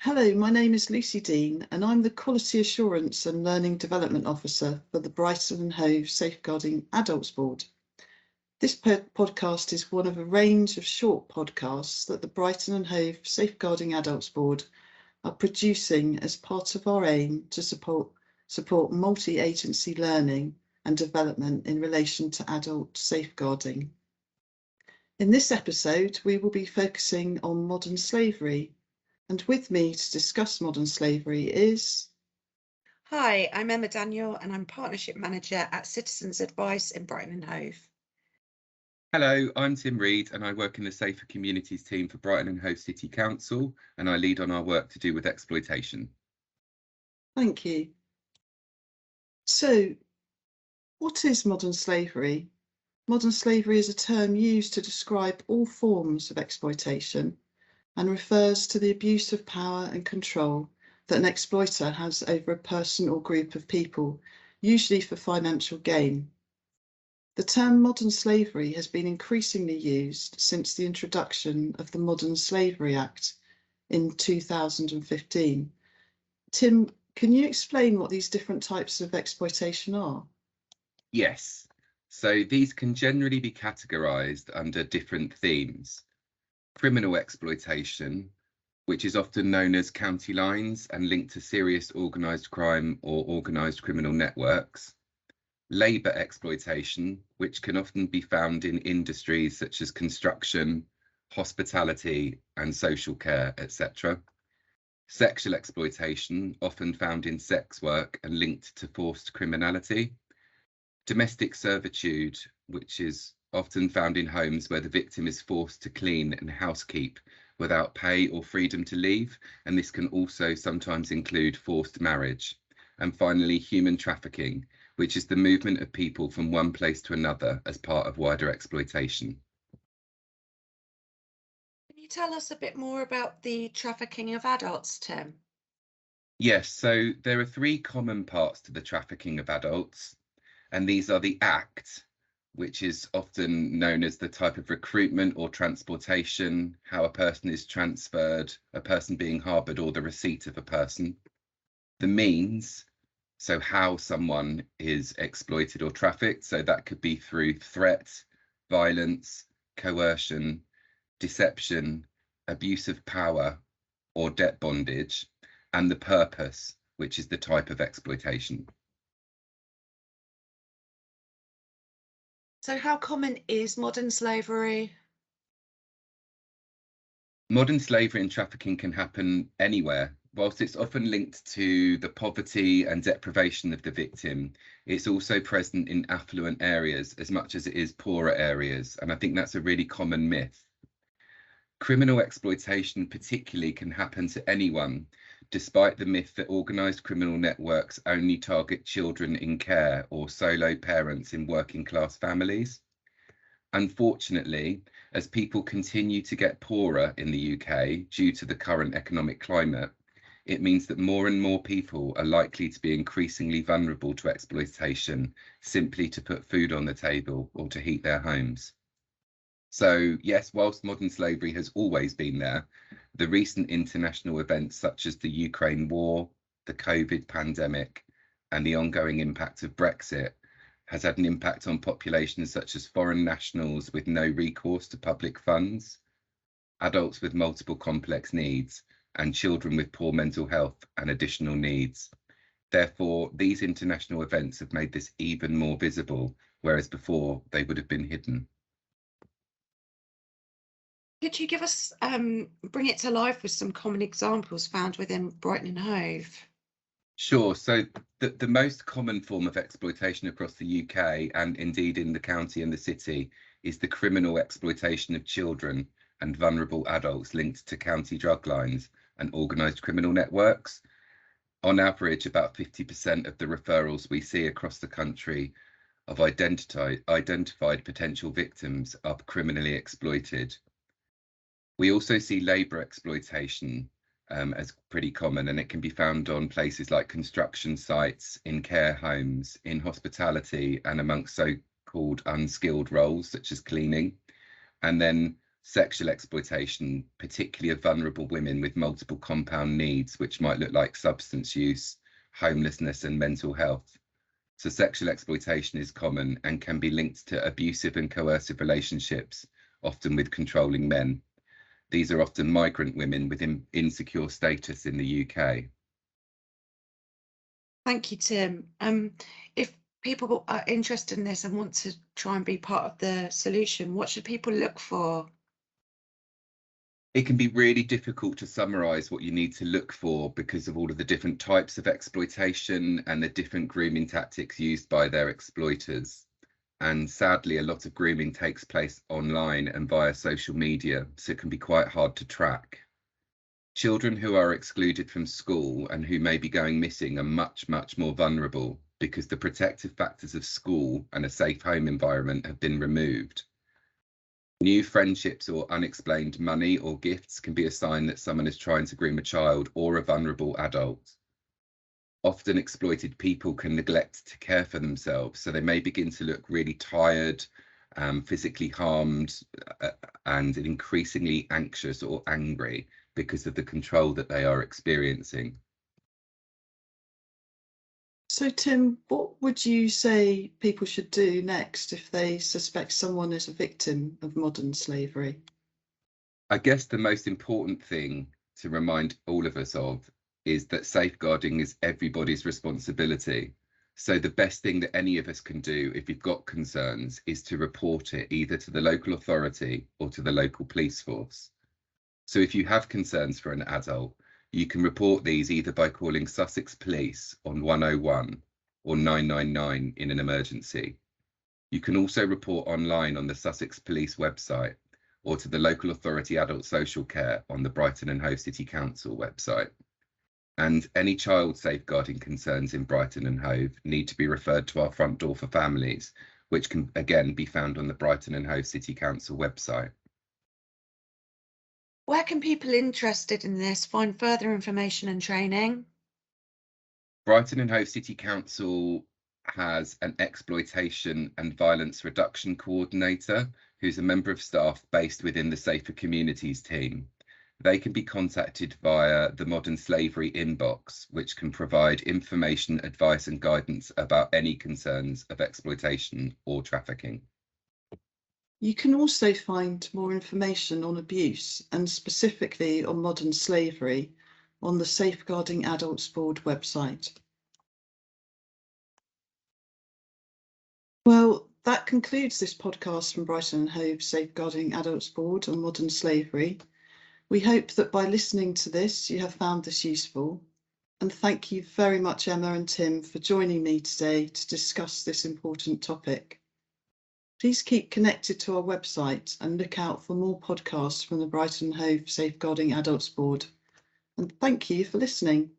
Hello, my name is Lucy Dean and I'm the Quality Assurance and Learning Development Officer for the Brighton and Hove Safeguarding Adults Board. This podcast is one of a range of short podcasts that the Brighton and Hove Safeguarding Adults Board are producing as part of our aim to support multi-agency learning and development in relation to adult safeguarding. In this episode, we will be focusing on modern slavery. And with me to discuss modern slavery is... Hi, I'm Emma Daniel and I'm Partnership Manager at Citizens Advice in Brighton and Hove. Hello, I'm Tim Reed and I work in the Safer Communities team for Brighton and Hove City Council, and I lead on our work to do with exploitation. Thank you. So, what is modern slavery? Modern slavery is a term used to describe all forms of exploitation and refers to the abuse of power and control that an exploiter has over a person or group of people, usually for financial gain. The term modern slavery has been increasingly used since the introduction of the Modern Slavery Act in 2015. Tim, can you explain what these different types of exploitation are? Yes, so these can generally be categorised under different themes. Criminal exploitation, which is often known as county lines and linked to serious organised crime or organised criminal networks. Labour exploitation, which can often be found in industries such as construction, hospitality and social care, etc. Sexual exploitation, often found in sex work and linked to forced criminality. Domestic servitude, which is often found in homes where the victim is forced to clean and housekeep without pay or freedom to leave, and this can also sometimes include forced marriage. And finally, human trafficking, which is the movement of people from one place to another as part of wider exploitation. Can you tell us a bit more about the trafficking of adults, Tim? Yes, so there are three common parts to the trafficking of adults, and these are the act, which is often known as the type of recruitment or transportation, how a person is transferred, a person being harboured, or the receipt of a person. The means, so how someone is exploited or trafficked, so that could be through threat, violence, coercion, deception, abuse of power, or debt bondage, and the purpose, which is the type of exploitation. So how common is modern slavery? Modern slavery and trafficking can happen anywhere. Whilst it's often linked to the poverty and deprivation of the victim, it's also present in affluent areas as much as it is poorer areas. And I think that's a really common myth. Criminal exploitation particularly can happen to anyone, despite the myth that organised criminal networks only target children in care or solo parents in working class families. Unfortunately, as people continue to get poorer in the UK due to the current economic climate, it means that more and more people are likely to be increasingly vulnerable to exploitation simply to put food on the table or to heat their homes. So yes, whilst modern slavery has always been there, the recent international events such as the Ukraine war, the COVID pandemic, and the ongoing impact of Brexit has had an impact on populations such as foreign nationals with no recourse to public funds, adults with multiple complex needs, and children with poor mental health and additional needs. Therefore, these international events have made this even more visible, whereas before they would have been hidden. Could you give us, bring it to life with some common examples found within Brighton and Hove? Sure. So the most common form of exploitation across the UK and indeed in the county and the city is the criminal exploitation of children and vulnerable adults linked to county drug lines and organised criminal networks. On average, about 50% of the referrals we see across the country of identified potential victims are criminally exploited. We also see labour exploitation as pretty common, and it can be found on places like construction sites, in care homes, in hospitality, and amongst so-called unskilled roles such as cleaning. And then sexual exploitation, particularly of vulnerable women with multiple compound needs, which might look like substance use, homelessness, and mental health. So sexual exploitation is common and can be linked to abusive and coercive relationships, often with controlling men. These are often migrant women with insecure status in the UK. Thank you, Tim. If people are interested in this and want to try and be part of the solution, what should people look for? It can be really difficult to summarise what you need to look for because of all of the different types of exploitation and the different grooming tactics used by their exploiters. And sadly, a lot of grooming takes place online and via social media, so it can be quite hard to track. Children who are excluded from school and who may be going missing are much, much more vulnerable because the protective factors of school and a safe home environment have been removed. New friendships or unexplained money or gifts can be a sign that someone is trying to groom a child or a vulnerable adult. Often exploited people can neglect to care for themselves, so they may begin to look really tired, physically harmed, and increasingly anxious or angry because of the control that they are experiencing. So, Tim, what would you say people should do next if they suspect someone is a victim of modern slavery? I guess the most important thing to remind all of us of is that safeguarding is everybody's responsibility. So the best thing that any of us can do if you've got concerns is to report it either to the local authority or to the local police force. So if you have concerns for an adult, you can report these either by calling Sussex Police on 101 or 999 in an emergency. You can also report online on the Sussex Police website or to the local authority adult social care on the Brighton and Hove City Council website. And any child safeguarding concerns in Brighton and Hove need to be referred to our front door for families, which can again be found on the Brighton and Hove City Council website. Where can people interested in this find further information and training? Brighton and Hove City Council has an exploitation and violence reduction coordinator who's a member of staff based within the Safer Communities team. They can be contacted via the Modern Slavery inbox, which can provide information, advice and guidance about any concerns of exploitation or trafficking. You can also find more information on abuse and specifically on modern slavery on the Safeguarding Adults Board website. Well, that concludes this podcast from Brighton and Hove Safeguarding Adults Board on modern slavery. We hope that by listening to this, you have found this useful. And thank you very much, Emma and Tim, for joining me today to discuss this important topic. Please keep connected to our website and look out for more podcasts from the Brighton and Hove Safeguarding Adults Board. And thank you for listening.